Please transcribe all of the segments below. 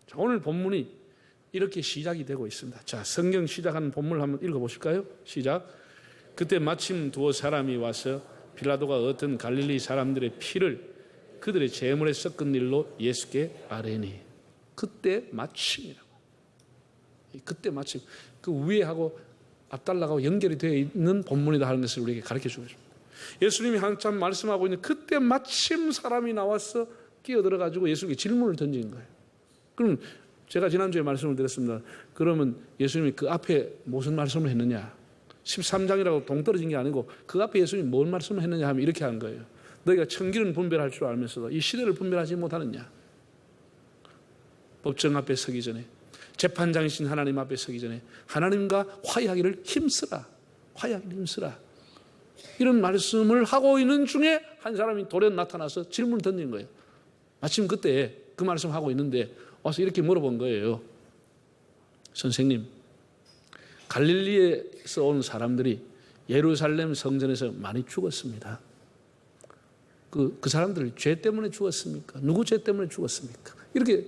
자, 오늘 본문이 이렇게 시작이 되고 있습니다. 자, 성경 시작하는 본문을 한번 읽어보실까요? 시작. 그때 마침 두어 사람이 와서 빌라도가 어떤 갈릴리 사람들의 피를 그들의 제물에 섞은 일로 예수께 아뢰니. 그때 마침이라고. 그때 마침. 그 위에하고 앞달라고 연결이 되어 있는 본문이다 하는 것을 우리에게 가르쳐 주고 있습니다. 예수님이 한참 말씀하고 있는 그때 마침 사람이 나와서 끼어들어가지고 예수님께 질문을 던진 거예요. 그럼 제가 지난주에 말씀을 드렸습니다. 그러면 예수님이 그 앞에 무슨 말씀을 했느냐? 13장이라고 동떨어진 게 아니고 그 앞에 예수님이 뭔 말씀을 했느냐 하면 이렇게 한 거예요. 너희가 천기는 분별할 줄 알면서도 이 시대를 분별하지 못하느냐? 법정 앞에 서기 전에, 재판장이신 하나님 앞에 서기 전에 하나님과 화해하기를 힘쓰라. 화해하기를 힘쓰라. 이런 말씀을 하고 있는 중에 한 사람이 돌연 나타나서 질문을 던진 거예요. 마침 그때 그 말씀 하고 있는데 와서 이렇게 물어본 거예요. 선생님, 갈릴리에서 온 사람들이 예루살렘 성전에서 많이 죽었습니다. 그 사람들 죄 때문에 죽었습니까? 누구 죄 때문에 죽었습니까? 이렇게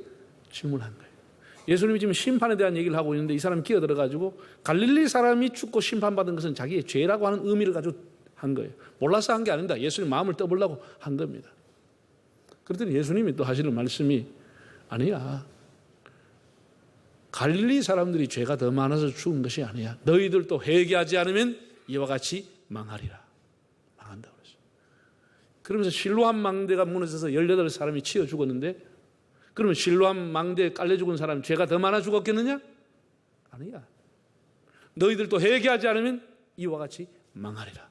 질문한 거예요. 예수님이 지금 심판에 대한 얘기를 하고 있는데 이 사람이 끼어들어가지고 갈릴리 사람이 죽고 심판받은 것은 자기의 죄라고 하는 의미를 가지고 한 거예요. 몰라서 한 게 아닙니다. 예수님 마음을 떠보려고 한 겁니다. 그랬더니 예수님이 또 하시는 말씀이 아니야. 갈릴리 사람들이 죄가 더 많아서 죽은 것이 아니야. 너희들도 회개하지 않으면 이와 같이 망하리라. 망한다고 그랬어요. 그러면서 실로암 망대가 무너져서 18사람이 치여 죽었는데 그러면 실로암 망대에 깔려 죽은 사람 죄가 더 많아 죽었겠느냐? 아니야. 너희들도 회개하지 않으면 이와 같이 망하리라.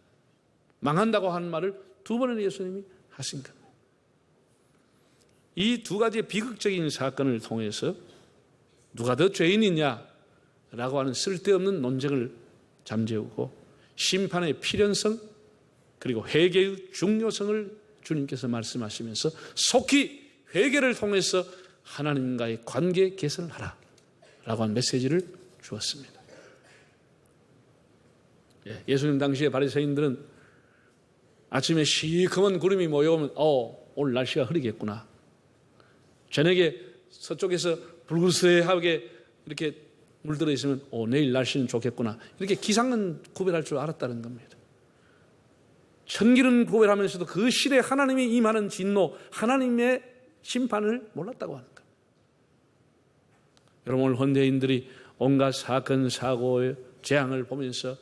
망한다고 하는 말을 두 번이나 예수님이 하신 겁니다. 이 두 가지의 비극적인 사건을 통해서 누가 더 죄인이냐라고 하는 쓸데없는 논쟁을 잠재우고 심판의 필연성 그리고 회개의 중요성을 주님께서 말씀하시면서 속히 회개를 통해서 하나님과의 관계 개선을 하라 라고 하는 메시지를 주었습니다. 예수님 당시에 바리새인들은 아침에 시커먼 구름이 모여오면 오늘 날씨가 흐리겠구나. 저녁에 서쪽에서 불그스하게 이렇게 물들어 있으면 내일 날씨는 좋겠구나. 이렇게 기상은 구별할 줄 알았다는 겁니다. 천기는 구별하면서도 그 시대에 하나님이 임하는 진노, 하나님의 심판을 몰랐다고 하는 겁니다. 여러분, 오늘 현대인들이 온갖 사건, 사고의 재앙을 보면서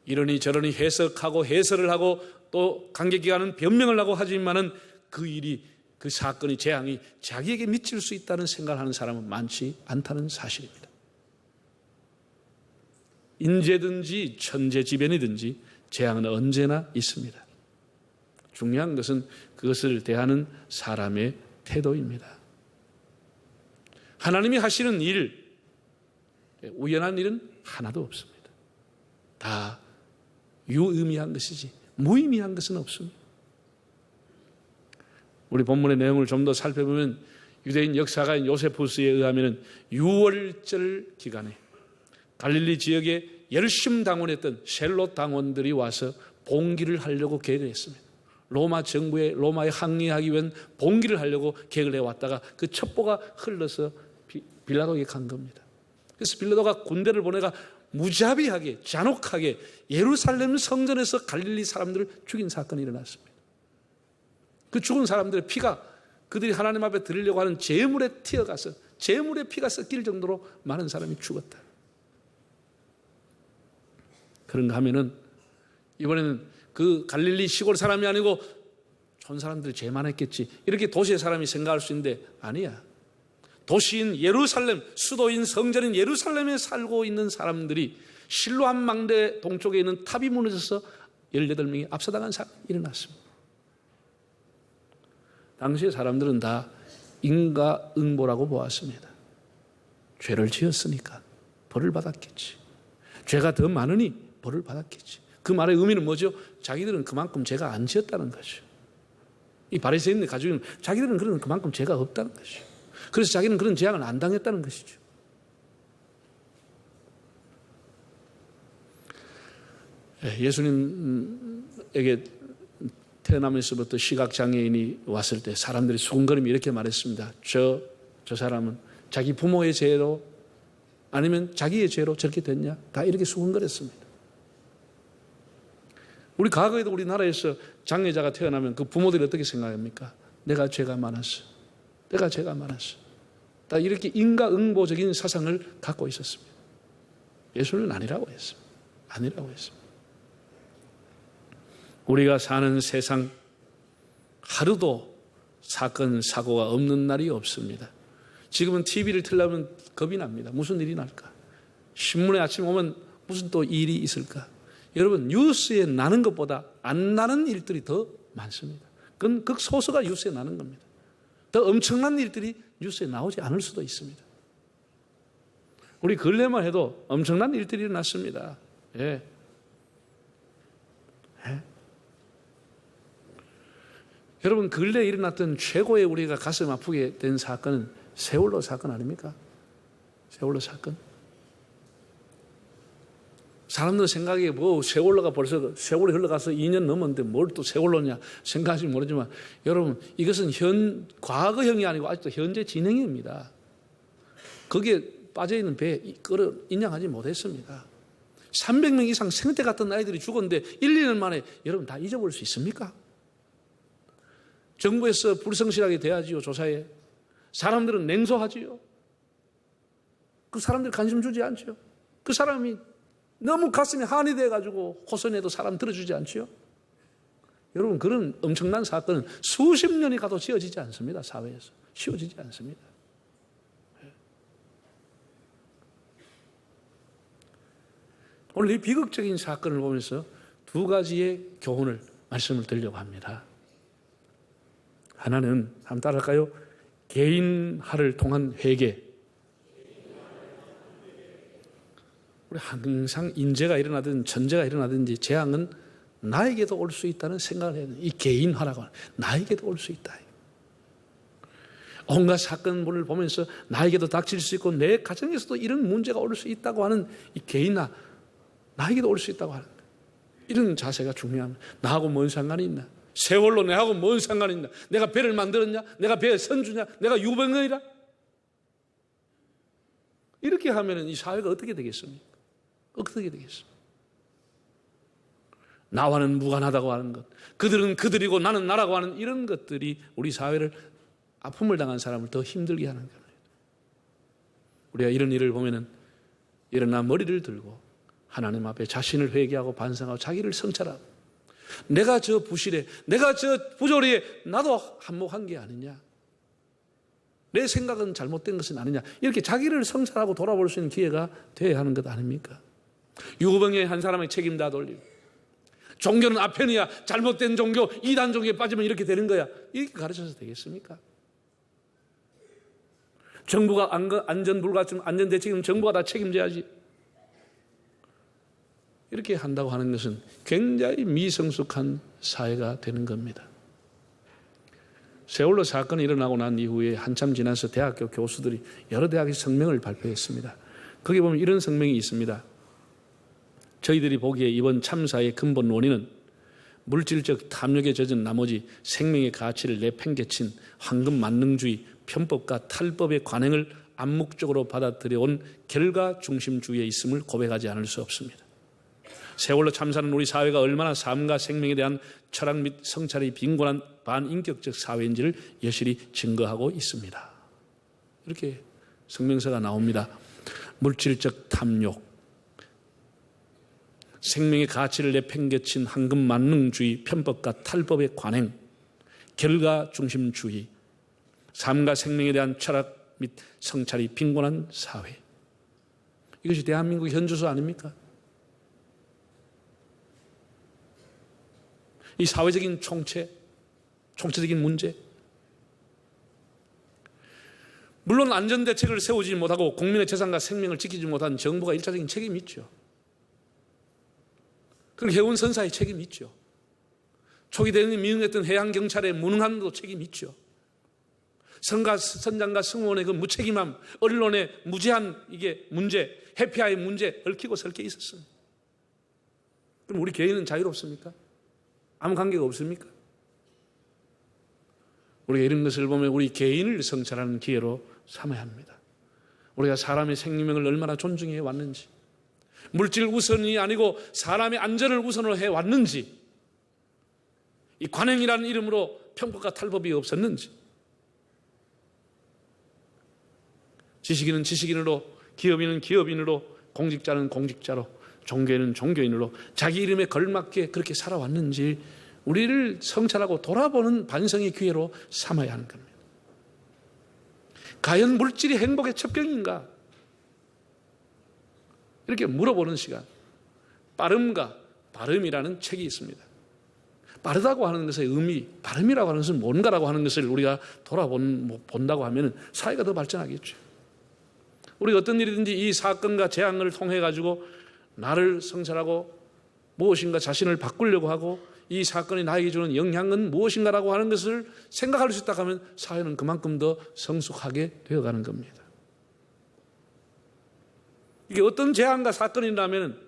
이러니 저러니 해석하고 해설을 하고 또 관계기관은 변명을 하고 하지만은 그 일이 그 사건이 재앙이 자기에게 미칠 수 있다는 생각을 하는 사람은 많지 않다는 사실입니다. 인재든지 천재지변이든지 재앙은 언제나 있습니다. 중요한 것은 그것을 대하는 사람의 태도입니다. 하나님이 하시는 일, 우연한 일은 하나도 없습니다. 다 유의미한 것이지 무의미한 것은 없습니다. 우리 본문의 내용을 좀 더 살펴보면 유대인 역사가인 요세푸스에 의하면 6월절 기간에 갈릴리 지역에 열심 당원했던 셀롯 당원들이 와서 봉기를 하려고 계획을 했습니다. 로마 정부에 로마에 항의하기 위한 봉기를 하려고 계획을 해왔다가 그 첩보가 흘러서 빌라도에게 간 겁니다. 그래서 빌라도가 군대를 보내가 무자비하게 잔혹하게 예루살렘 성전에서 갈릴리 사람들을 죽인 사건이 일어났습니다. 그 죽은 사람들의 피가 그들이 하나님 앞에 드리려고 하는 제물에 튀어가서 제물의 피가 섞일 정도로 많은 사람이 죽었다. 그런가 하면은 이번에는 그 갈릴리 시골 사람이 아니고 촌 사람들이 죄 많았겠지 이렇게 도시의 사람이 생각할 수 있는데 아니야. 도시인 예루살렘, 수도인 성전인 예루살렘에 살고 있는 사람들이 실로암 망대 동쪽에 있는 탑이 무너져서 18명이 압사당한 사건이 일어났습니다. 당시의 사람들은 다 인과응보라고 보았습니다. 죄를 지었으니까 벌을 받았겠지. 죄가 더 많으니 벌을 받았겠지. 그 말의 의미는 뭐죠? 자기들은 그만큼 죄가 안 지었다는 거죠. 이 바리새인들이 가지고 있는 자기들은 그만큼 죄가 없다는 것이죠. 그래서 자기는 그런 재앙을 안 당했다는 것이죠. 예수님에게 태어나면서부터 시각장애인이 왔을 때 사람들이 수군거리며 이렇게 말했습니다. 저 사람은 자기 부모의 죄로 아니면 자기의 죄로 저렇게 됐냐? 다 이렇게 수군거렸습니다. 우리 과거에도 우리나라에서 장애자가 태어나면 그 부모들이 어떻게 생각합니까? 내가 죄가 많았어. 내가 죄가 많았어. 다 이렇게 인과응보적인 사상을 갖고 있었습니다. 예수는 아니라고 했습니다. 아니라고 했습니다. 우리가 사는 세상 하루도 사건, 사고가 없는 날이 없습니다. 지금은 TV를 틀려면 겁이 납니다. 무슨 일이 날까? 신문에 아침 오면 무슨 또 일이 있을까? 여러분, 뉴스에 나는 것보다 안 나는 일들이 더 많습니다. 그건 극소수가 뉴스에 나는 겁니다. 더 엄청난 일들이 뉴스에 나오지 않을 수도 있습니다. 우리 근래만 해도 엄청난 일들이 일어났습니다. 예. 예. 여러분, 근래에 일어났던 최고의 우리가 가슴 아프게 된 사건은 세월호 사건 아닙니까? 세월호 사건. 사람들 생각에 뭐 세월호가 벌써 세월이 흘러가서 2년 넘었는데 뭘 또 세월호냐 생각하지 모르지만 여러분, 이것은 과거형이 아니고 아직도 현재 진행형입니다. 거기에 빠져있는 배에 인양하지 못했습니다. 300명 이상 생태 같은 아이들이 죽었는데 1, 2년 만에 여러분 다 잊어버릴 수 있습니까? 정부에서 불성실하게 대하지요, 조사에. 사람들은 냉소하지요. 그 사람들 관심 주지 않죠. 그 사람이 너무 가슴이 한이 돼가지고 호소해도 사람 들어주지 않죠. 여러분, 그런 엄청난 사건은 수십 년이 가도 지어지지 않습니다. 사회에서. 쉬워지지 않습니다. 오늘 이 비극적인 사건을 보면서 두 가지의 교훈을 말씀을 드리려고 합니다. 하나는 한번 따라할까요? 개인화를 통한 회개. 우리 항상 인재가 일어나든 전제가 일어나든지 재앙은 나에게도 올 수 있다는 생각을 해야 돼요. 이 개인화라고 하는, 나에게도 올 수 있다. 온갖 사건을 보면서 나에게도 닥칠 수 있고 내 가정에서도 이런 문제가 올 수 있다고 하는 이 개인화, 나에게도 올 수 있다고 하는 거예요. 이런 자세가 중요합니다. 나하고 뭔 상관이 있나? 세월로 내하고 뭔 상관이 있나? 내가 배를 만들었냐? 내가 배의 선주냐? 내가 유병헌이라? 이렇게 하면 이 사회가 어떻게 되겠습니까? 어떻게 되겠습니까? 나와는 무관하다고 하는 것, 그들은 그들이고 나는 나라고 하는 이런 것들이 우리 사회를, 아픔을 당한 사람을 더 힘들게 하는 겁니다. 우리가 이런 일을 보면은 일어나 머리를 들고 하나님 앞에 자신을 회개하고 반성하고 자기를 성찰하고, 내가 저 부실해, 내가 저 부조리에 나도 한몫한 게 아니냐, 내 생각은 잘못된 것은 아니냐, 이렇게 자기를 성찰하고 돌아볼 수 있는 기회가 돼야 하는 것 아닙니까? 유병의 한 사람의 책임 다 돌리고, 종교는 아편이야, 잘못된 종교, 이단 종교에 빠지면 이렇게 되는 거야, 이렇게 가르쳐서 되겠습니까? 정부가 안전불가침, 안전대책은 정부가 다 책임져야지, 이렇게 한다고 하는 것은 굉장히 미성숙한 사회가 되는 겁니다. 세월호 사건이 일어나고 난 이후에 한참 지나서 대학교 교수들이 여러 대학의 성명을 발표했습니다. 거기 보면 이런 성명이 있습니다. 저희들이 보기에 이번 참사의 근본 원인은 물질적 탐욕에 젖은 나머지 생명의 가치를 내팽개친 황금 만능주의, 편법과 탈법의 관행을 암묵적으로 받아들여온 결과 중심주의에 있음을 고백하지 않을 수 없습니다. 세월호 참사는 우리 사회가 얼마나 삶과 생명에 대한 철학 및 성찰이 빈곤한 반인격적 사회인지를 여실히 증거하고 있습니다. 이렇게 성명서가 나옵니다. 물질적 탐욕, 생명의 가치를 내팽개친 황금 만능주의, 편법과 탈법의 관행, 결과 중심주의, 삶과 생명에 대한 철학 및 성찰이 빈곤한 사회. 이것이 대한민국 현주소 아닙니까? 이 사회적인 총체적인 문제. 물론 안전대책을 세우지 못하고 국민의 재산과 생명을 지키지 못한 정부가 일차적인 책임이 있죠. 그리고 해운선사의 책임이 있죠. 초기 대응이 미응했던 해양경찰의 무능함도 책임이 있죠. 선장과 승무원의 그 무책임함, 언론의 무지한 이게 문제, 해피아의 문제 얽히고 설켜 있었습니다. 그럼 우리 개인은 자유롭습니까? 아무 관계가 없습니까? 우리가 이런 것을 보면 우리 개인을 성찰하는 기회로 삼아야 합니다. 우리가 사람의 생명을 얼마나 존중해 왔는지, 물질 우선이 아니고 사람의 안전을 우선으로 해 왔는지, 이 관행이라는 이름으로 편법과 탈법이 없었는지, 지식인은 지식인으로, 기업인은 기업인으로, 공직자는 공직자로, 종교인은 종교인으로 자기 이름에 걸맞게 그렇게 살아왔는지 우리를 성찰하고 돌아보는 반성의 기회로 삼아야 하는 겁니다. 과연 물질이 행복의 첩경인가? 이렇게 물어보는 시간. 빠름과 발음이라는 책이 있습니다. 빠르다고 하는 것의 의미, 발음이라고 하는 것은 뭔가라고 하는 것을 우리가 본다고 하면 사회가 더 발전하겠죠. 우리가 어떤 일이든지 이 사건과 재앙을 통해 가지고 나를 성찰하고 무엇인가 자신을 바꾸려고 하고 이 사건이 나에게 주는 영향은 무엇인가라고 하는 것을 생각할 수 있다 하면 사회는 그만큼 더 성숙하게 되어가는 겁니다. 이게 어떤 재앙과 사건이 일어나면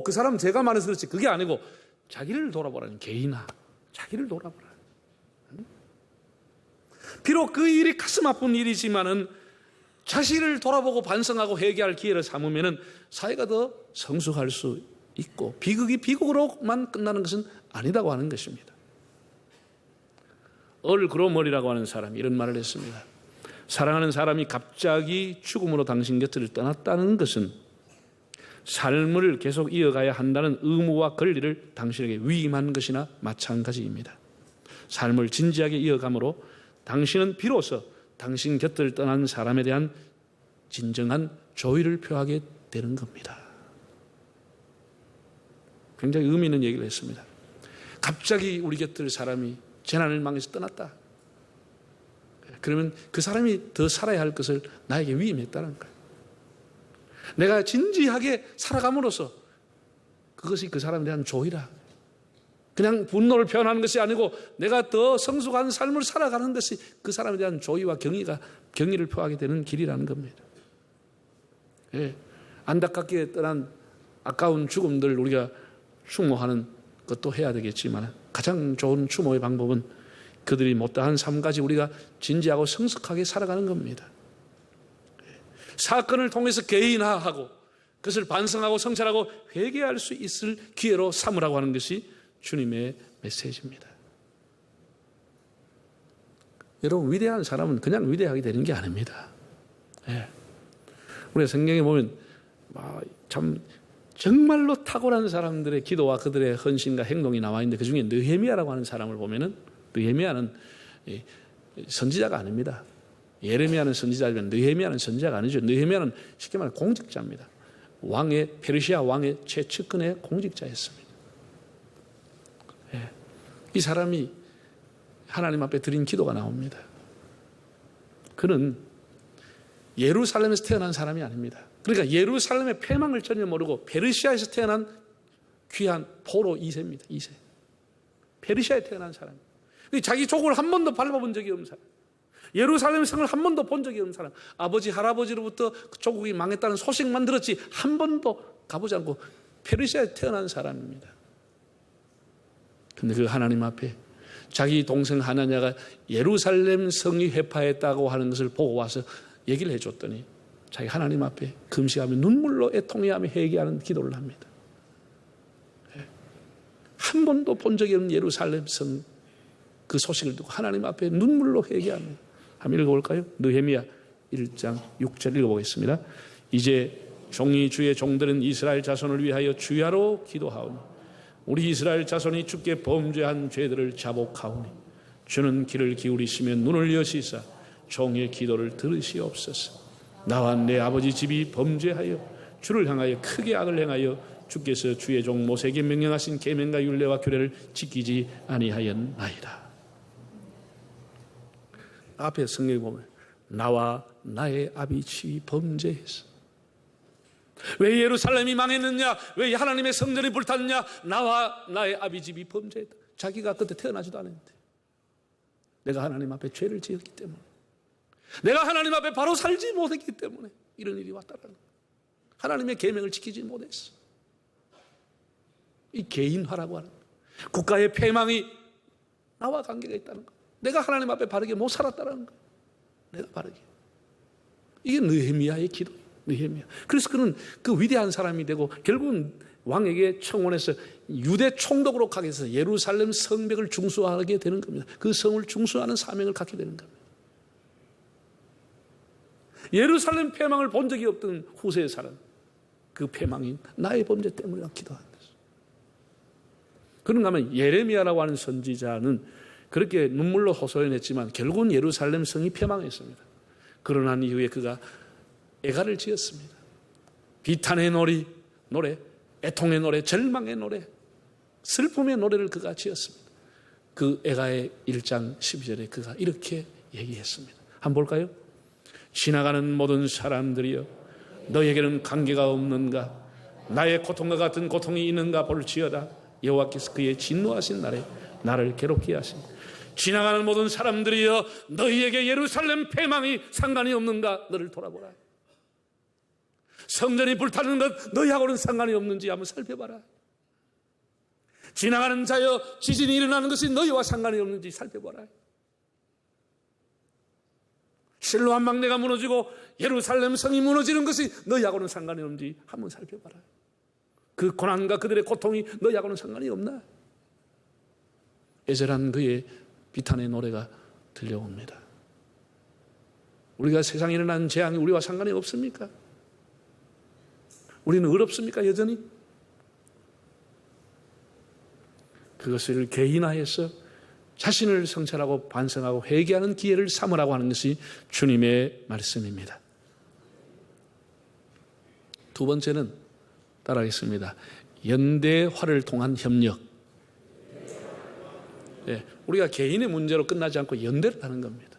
그 사람은 죄가 많아서 그렇지, 그게 아니고 자기를 돌아보라는, 개인아, 자기를 돌아보라. 비록 그 일이 가슴 아픈 일이지만은 자신을 돌아보고 반성하고 회개할 기회를 삼으면 사회가 더 성숙할 수 있고 비극이 비극으로만 끝나는 것은 아니다고 하는 것입니다. 얼 그로머리라고 하는 사람이 이런 말을 했습니다. 사랑하는 사람이 갑자기 죽음으로 당신 곁을 떠났다는 것은 삶을 계속 이어가야 한다는 의무와 권리를 당신에게 위임한 것이나 마찬가지입니다. 삶을 진지하게 이어감으로 당신은 비로소 당신 곁을 떠난 사람에 대한 진정한 조의를 표하게 되는 겁니다. 굉장히 의미 있는 얘기를 했습니다. 갑자기 우리 곁을 사람이 재난을 망해서 떠났다. 그러면 그 사람이 더 살아야 할 것을 나에게 위임했다는 거예요. 내가 진지하게 살아감으로써 그것이 그 사람에 대한 조의라. 그냥 분노를 표현하는 것이 아니고 내가 더 성숙한 삶을 살아가는 것이 그 사람에 대한 조의와 경의를 표하게 되는 길이라는 겁니다. 예, 안타깝게 떠난 아까운 죽음들 우리가 추모하는 것도 해야 되겠지만 가장 좋은 추모의 방법은 그들이 못다한 삶까지 우리가 진지하고 성숙하게 살아가는 겁니다. 사건을 통해서 개인화하고 그것을 반성하고 성찰하고 회개할 수 있을 기회로 삼으라고 하는 것이 주님의 메시지입니다. 여러분, 위대한 사람은 그냥 위대하게 되는 게 아닙니다. 예. 우리가 성경에 보면 참 정말로 탁월한 사람들의 기도와 그들의 헌신과 행동이 나와 있는데 그 중에 느헤미야라고 하는 사람을 보면은 느헤미야는 선지자가 아닙니다. 예레미야는 선지자지만 느헤미야는 선지자가 아니죠. 느헤미야는 쉽게 말해 공직자입니다. 페르시아 왕의 최측근의 공직자였습니다. 예. 이 사람이 하나님 앞에 드린 기도가 나옵니다. 그는 예루살렘에서 태어난 사람이 아닙니다. 그러니까 예루살렘의 패망을 전혀 모르고 페르시아에서 태어난 귀한 포로 2세입니다. 2세. 페르시아에 태어난 사람. 자기 족을 한 번도 밟아본 적이 없는 사람. 예루살렘 성을 한 번도 본 적이 없는 사람. 아버지 할아버지로부터 그 조국이 망했다는 소식만 들었지 한 번도 가보지 않고 페르시아에 태어난 사람입니다. 그런데 그 하나님 앞에 자기 동생 하나냐가 예루살렘 성이 회파했다고 하는 것을 보고 와서 얘기를 해줬더니 자기 하나님 앞에 금식하며 눈물로 애통해하며 회개하는 기도를 합니다. 한 번도 본 적이 없는 예루살렘 성 그 소식을 듣고 하나님 앞에 눈물로 회개합니다. 한번 읽어볼까요? 느헤미야 1장 6절 읽어보겠습니다. 이제 종이 주의 종들은 이스라엘 자손을 위하여 주야로 기도하오니 우리 이스라엘 자손이 주께 범죄한 죄들을 자복하오니 주는 귀를 기울이시며 눈을 여시사 종의 기도를 들으시옵소서. 나와 내 아버지 집이 범죄하여 주를 향하여 크게 악을 행하여 주께서 주의 종 모세에게 명령하신 계명과 율례와 규례를 지키지 아니하였나이다. 앞에 성경에 보면 나와 나의 아비 집이 범죄했어. 왜 예루살렘이 망했느냐? 왜 하나님의 성전이 불탔느냐? 나와 나의 아비 집이 범죄했다. 자기가 그때 태어나지도 않았는데 내가 하나님 앞에 죄를 지었기 때문에, 내가 하나님 앞에 바로 살지 못했기 때문에 이런 일이 왔다는 거예요. 하나님의 계명을 지키지 못했어. 이 개인화라고 하는 거예요. 국가의 패망이 나와 관계가 있다는 거예요. 내가 하나님 앞에 바르게 못 살았다는 거예요. 내가 바르게. 이게 느헤미야의 기도예요. 느헤미야. 그래서 그는 그 위대한 사람이 되고 결국은 왕에게 청원해서 유대 총독으로 가게 해서 예루살렘 성벽을 중수하게 되는 겁니다. 그 성을 중수하는 사명을 갖게 되는 겁니다. 예루살렘 패망을 본 적이 없던 후세의 사람, 그 패망인 나의 범죄 때문에 기도한다. 그런가 하면 예레미야라고 하는 선지자는 그렇게 눈물로 호소해냈지만 결국은 예루살렘 성이 패망했습니다. 그러난 이후에 그가 애가를 지었습니다. 비탄의 노래, 애통의 노래, 절망의 노래, 슬픔의 노래를 그가 지었습니다. 그 애가의 1장 12절에 그가 이렇게 얘기했습니다. 한번 볼까요? 지나가는 모든 사람들이여 너에게는 관계가 없는가? 나의 고통과 같은 고통이 있는가 볼지어다. 여호와께서 그의 진노하신 날에 나를 괴롭게 하신 지나가는 모든 사람들이여 너희에게 예루살렘 패망이 상관이 없는가? 너를 돌아보라. 성전이 불타는 것 너희하고는 상관이 없는지 한번 살펴봐라. 지나가는 자여 지진이 일어나는 것이 너희와 상관이 없는지 살펴봐라. 실로암 망대가 무너지고 예루살렘 성이 무너지는 것이 너희하고는 상관이 없는지 한번 살펴봐라. 그 고난과 그들의 고통이 너희하고는 상관이 없나? 애절한 그의 비탄의 노래가 들려옵니다. 우리가 세상에 일어나는 재앙이 우리와 상관이 없습니까? 우리는 의롭습니까 여전히? 그것을 개인화해서 자신을 성찰하고 반성하고 회개하는 기회를 삼으라고 하는 것이 주님의 말씀입니다. 두 번째는 따라하겠습니다. 연대화를 통한 협력. 네, 우리가 개인의 문제로 끝나지 않고 연대를 하는 겁니다.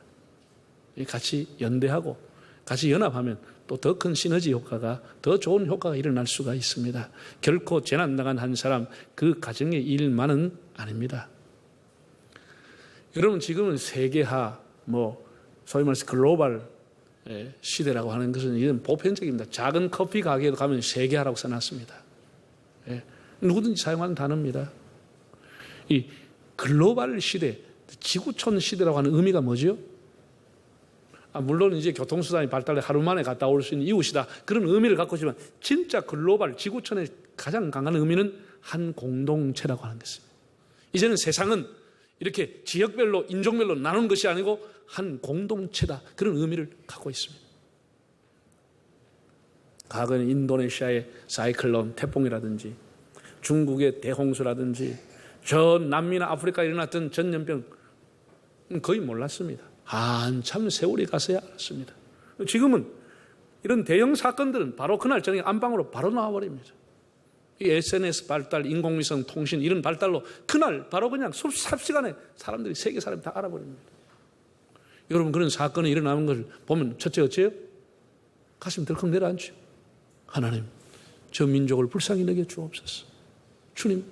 같이 연대하고 같이 연합하면 또 더 큰 시너지 효과가, 더 좋은 효과가 일어날 수가 있습니다. 결코 재난당한 한 사람 그 가정의 일만은 아닙니다. 여러분 지금은 세계화, 소위 말해서 글로벌 시대라고 하는 것은 이건 보편적입니다. 작은 커피 가게에도 가면 세계화라고 써놨습니다. 누구든지 사용하는 단어입니다. 이 글로벌 시대, 지구촌 시대라고 하는 의미가 뭐죠? 물론 이제 교통수단이 발달해 하루 만에 갔다 올 수 있는 이웃이다. 그런 의미를 갖고 있지만 진짜 글로벌 지구촌의 가장 강한 의미는 한 공동체라고 하는 것입니다. 이제는 세상은 이렇게 지역별로 인종별로 나눈 것이 아니고 한 공동체다. 그런 의미를 갖고 있습니다. 과거에는 인도네시아의 사이클론, 태풍이라든지 중국의 대홍수라든지 저 남미나 아프리카에 일어났던 전염병 거의 몰랐습니다. 한참 세월이 가서야 알았습니다. 지금은 이런 대형 사건들은 바로 그날 저녁에 안방으로 바로 나와버립니다. 이 SNS 발달, 인공위성 통신 이런 발달로 그날 바로 그냥 삽시간에 사람들이 세계 사람이 다 알아버립니다. 여러분 그런 사건이 일어나는 걸 보면 첫째 어째요? 가슴이 덜컥 내려앉죠. 하나님 저 민족을 불쌍히 여겨 주옵소서. 주님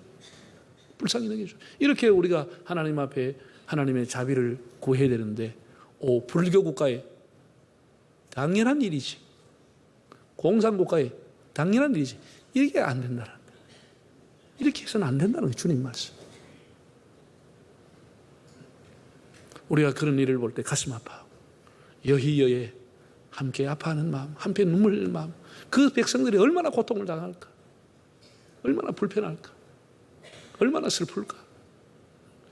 불쌍히 여겨 주옵소서. 이렇게 우리가 하나님 앞에 하나님의 자비를 구해야 되는데 불교 국가에 당연한 일이지, 공산국가에 당연한 일이지, 이게 안 된다는 거예요. 이렇게 해서는 안 된다는 거예요. 주님 말씀. 우리가 그런 일을 볼 때 가슴 아파하고 여희여에 함께 아파하는 마음, 함께 눈물 흘리는 마음, 그 백성들이 얼마나 고통을 당할까, 얼마나 불편할까, 얼마나 슬플까.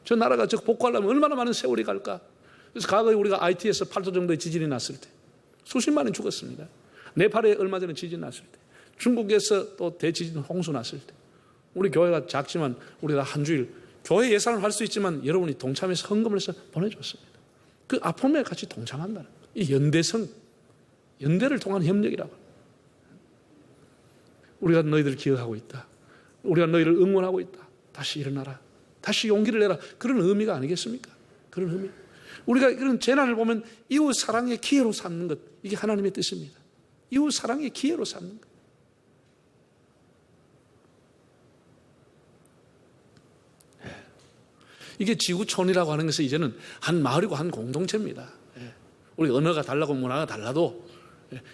저 나라가 저 복구하려면 얼마나 많은 세월이 갈까. 그래서 과거에 우리가 IT에서 8도 정도의 지진이 났을 때 수십만이 죽었습니다. 네팔에 얼마 전에 지진 났을 때, 중국에서 또 대지진 홍수 났을 때, 우리 교회가 작지만 우리가 한 주일 교회 예산을 할 수 있지만 여러분이 동참해서 헌금을 해서 보내줬습니다. 그 아픔에 같이 동참한다는 거예요. 이 연대성, 연대를 통한 협력이라고. 우리가 너희들을 기억하고 있다. 우리가 너희를 응원하고 있다. 다시 일어나라. 다시 용기를 내라. 그런 의미가 아니겠습니까? 그런 의미. 우리가 이런 재난을 보면 이웃 사랑의 기회로 삼는 것, 이게 하나님의 뜻입니다. 이웃 사랑의 기회로 삼는 것. 이게 지구촌이라고 하는 것은 이제는 한 마을이고 한 공동체입니다. 우리 언어가 달라고 문화가 달라도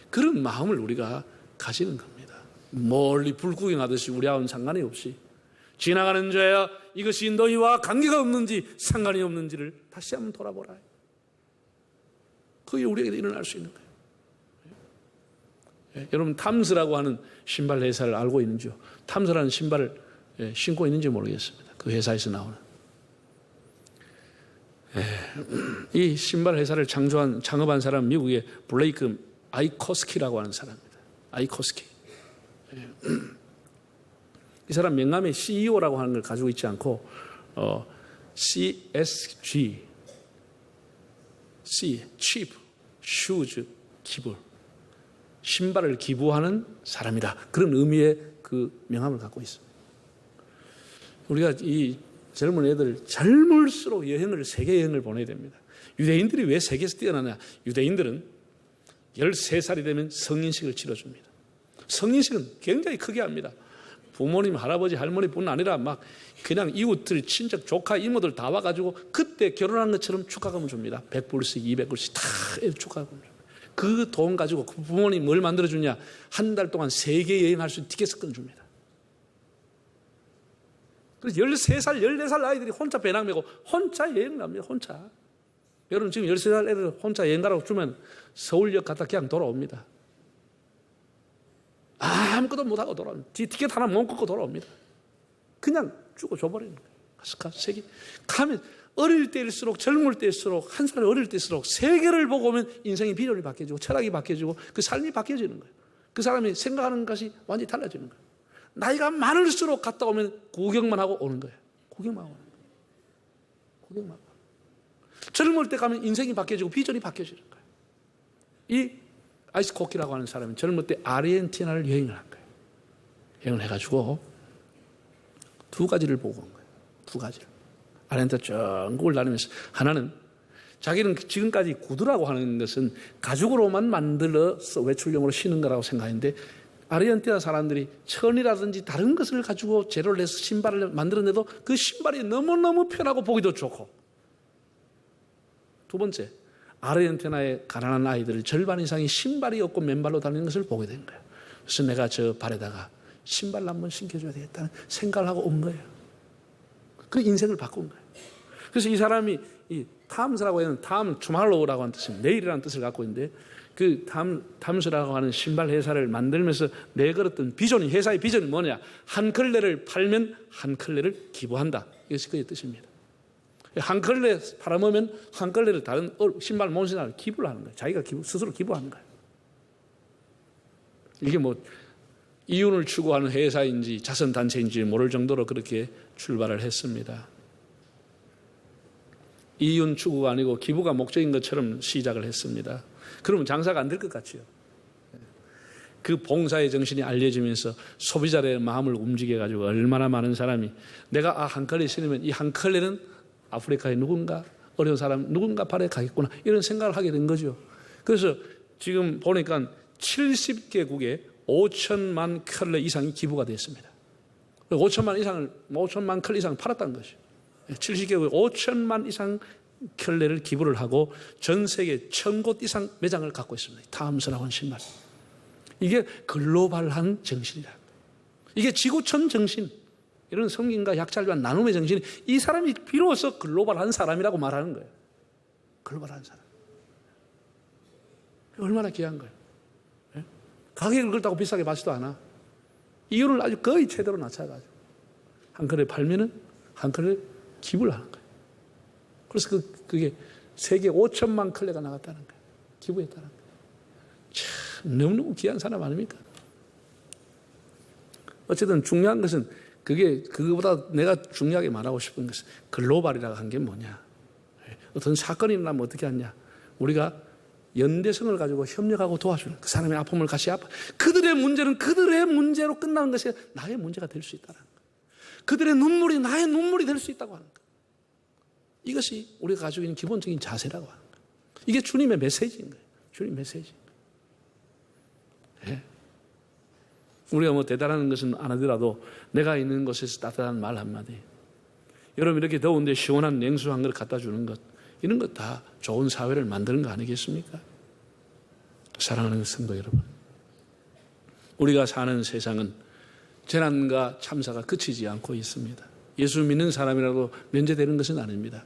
그런 마음을 우리가 가지는 겁니다. 멀리 불구경하듯이 우리하고는 상관이 없이 지나가는 자야 이것이 너희와 관계가 없는지 상관이 없는지를 다시 한번 돌아보라. 그게 우리에게 일어날 수 있는 거예요. 여러분 탐스라고 하는 신발 회사를 알고 있는지요? 탐스라는 신발을 신고 있는지 모르겠습니다. 그 회사에서 나오는. 이 신발 회사를 창업한 사람은 미국의 블레이크 아이코스키라고 하는 사람입니다. 아이코스키. 이 사람 명함에 CEO라고 하는 걸 가지고 있지 않고 CSG, Cheap Shoes Giver, 신발을 기부하는 사람이다. 그런 의미의 그 명함을 갖고 있습니다. 우리가 이 젊은 애들 젊을수록 세계 여행을 보내야 됩니다. 유대인들이 왜 세계에서 뛰어나냐? 유대인들은 13살이 되면 성인식을 치러줍니다. 성인식은 굉장히 크게 합니다. 부모님, 할아버지, 할머니뿐 아니라 막 그냥 이웃들, 친척, 조카, 이모들 다 와가지고 그때 결혼한 것처럼 축하금을 줍니다. 100불씩, 200불씩 다 축하금을 줍니다. 그 돈 가지고 그 부모님 뭘 만들어주냐? 한 달 동안 세계 여행할 수 있는 티켓을 끊어줍니다. 그래서 13살, 14살 아이들이 혼자 배낭 메고 혼자 여행 갑니다. 혼자. 여러분 지금 13살 애들 혼자 여행 가라고 주면 서울역 갔다 그냥 돌아옵니다. 아무것도 못하고 돌아옵니다. 티켓 하나 못 끊고 돌아옵니다. 그냥 주고 줘버리는 거예요. 세계 가면 어릴 때일수록, 젊을 때일수록, 한 살 어릴 때일수록 세계를 보고 오면 인생의 비전이 바뀌어지고 철학이 바뀌어지고 그 삶이 바뀌어지는 거예요. 그 사람이 생각하는 것이 완전히 달라지는 거예요. 나이가 많을수록 갔다 오면 구경만 하고 오는 거예요. 구경만 하고 오는 거예요. 구경만 하고. 젊을 때 가면 인생이 바뀌어지고 비전이 바뀌어지는 거예요. 이 아이스코키라고 하는 사람이 젊을 때 아르헨티나를 여행을 한 거예요. 여행을 해가지고 두 가지를 보고 온 거예요. 두 가지를. 아르헨티나 전국을 다니면서 하나는 자기는 지금까지 구두라고 하는 것은 가죽으로만 만들어서 외출용으로 신는 거라고 생각했는데 아르헨티나 사람들이 천이라든지 다른 것을 가지고 재료를 내서 신발을 만들어내도 그 신발이 너무너무 편하고 보기도 좋고, 두 번째, 아르헨티나의 가난한 아이들 절반 이상이 신발이 없고 맨발로 다니는 것을 보게 된 거예요. 그래서 내가 저 발에다가 신발을 한번 신겨줘야 되겠다는 생각을 하고 온 거예요. 그 인생을 바꾼 거예요. 그래서 이 사람이 이 탐스라고 하는 투말로우라고 하는 뜻은 내일이라는 뜻을 갖고 있는데, 그 탐스라고 하는 신발 회사를 만들면서 내걸었던 비전이, 회사의 비전이 뭐냐? 한 컬레를 팔면 한 컬레를 기부한다. 이것이 그의 뜻입니다. 한 컬레 팔아먹으면 한 컬레를 다른 신발 못 신는 기부를 하는 거예요. 자기가 스스로 기부하는 거예요. 이게 뭐 이윤을 추구하는 회사인지 자선단체인지 모를 정도로 그렇게 출발을 했습니다. 이윤 추구가 아니고 기부가 목적인 것처럼 시작을 했습니다. 그러면 장사가 안 될 것 같지요. 그 봉사의 정신이 알려지면서 소비자의 마음을 움직여가지고 얼마나 많은 사람이 내가 한 컬레 신으면 이 한 컬레는 아프리카의 누군가, 어려운 사람 누군가 발에 가겠구나, 이런 생각을 하게 된 거죠. 그래서 지금 보니까 70개국에 5천만 컬레 이상이 기부가 됐습니다. 5천만 컬레 이상을 팔았다는 것이죠. 70개국에 5천만 이상 켤레를 기부를 하고 전 세계 1000곳 이상 매장을 갖고 있습니다. 탐스라고 하는 신발. 이게 글로벌한 정신이다. 이게 지구촌 정신, 이런 성김과 약찰과 나눔의 정신이, 이 사람이 비로소 글로벌한 사람이라고 말하는 거예요. 글로벌한 사람. 얼마나 귀한 거예요. 네? 가격을 그렇다고 비싸게 받지도 않아. 이윤을 아주 거의 최대로 낮춰가지고 한 컬레 팔면은 한 컬레 기부를 하는 거예요. 그래서 그게 세계 5천만 컬레가 나갔다는 거예요. 기부했다는 거예요. 참 너무너무 귀한 사람 아닙니까? 어쨌든 중요한 것은 그거보다 내가 중요하게 말하고 싶은 것은 글로벌이라고 한 게 뭐냐. 어떤 사건이 일어나면 어떻게 하냐. 우리가 연대성을 가지고 협력하고 도와주는, 그 사람의 아픔을 같이 그들의 문제는 그들의 문제로 끝나는 것이 나의 문제가 될 수 있다는 거예요. 그들의 눈물이 나의 눈물이 될 수 있다고 하는 거예요. 이것이 우리가 가지고 있는 기본적인 자세라고 하는 거예요. 이게 주님의 메시지인 거예요. 주님 메시지. 네. 우리가 뭐 대단한 것은 안 하더라도 내가 있는 곳에서 따뜻한 말 한마디, 여러분 이렇게 더운데 시원한 냉수 한 그릇 갖다 주는 것, 이런 것 다 좋은 사회를 만드는 거 아니겠습니까? 사랑하는 성도 여러분, 우리가 사는 세상은 재난과 참사가 그치지 않고 있습니다. 예수 믿는 사람이라도 면제되는 것은 아닙니다.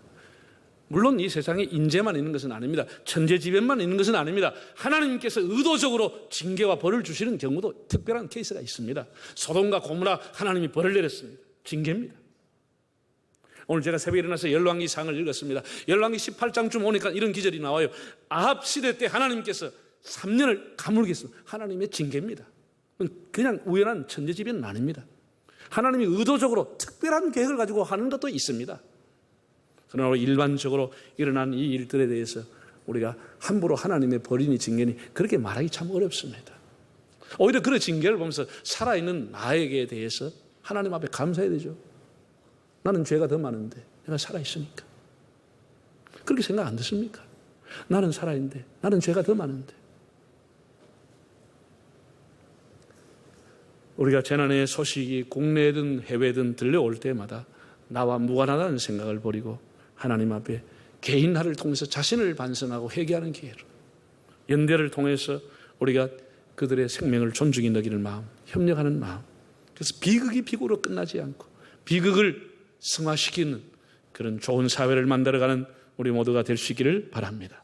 물론 이 세상에 인재만 있는 것은 아닙니다. 천재지변만 있는 것은 아닙니다. 하나님께서 의도적으로 징계와 벌을 주시는 경우도 특별한 케이스가 있습니다. 소돔과 고모라 하나님이 벌을 내렸습니다. 징계입니다. 오늘 제가 새벽에 일어나서 열왕기상을 읽었습니다. 열왕기 18장쯤 오니까 이런 기절이 나와요. 아합 시대 때 하나님께서 3년을 가물겠습니다. 하나님의 징계입니다. 그냥 우연한 천재지변은 아닙니다. 하나님이 의도적으로 특별한 계획을 가지고 하는 것도 있습니다. 그러나 일반적으로 일어난 이 일들에 대해서 우리가 함부로 하나님의 벌이니 징계니 그렇게 말하기 참 어렵습니다. 오히려 그런 징계를 보면서 살아있는 나에게 대해서 하나님 앞에 감사해야 되죠. 나는 죄가 더 많은데 내가 살아있으니까. 그렇게 생각 안 드십니까? 나는 살아있는데 나는 죄가 더 많은데. 우리가 재난의 소식이 국내든 해외든 들려올 때마다 나와 무관하다는 생각을 버리고 하나님 앞에 개인화를 통해서 자신을 반성하고 회개하는 기회로, 연대를 통해서 우리가 그들의 생명을 존중히 여기는 마음, 협력하는 마음, 그래서 비극이 비극으로 끝나지 않고 비극을 승화시키는 그런 좋은 사회를 만들어가는 우리 모두가 될 수 있기를 바랍니다.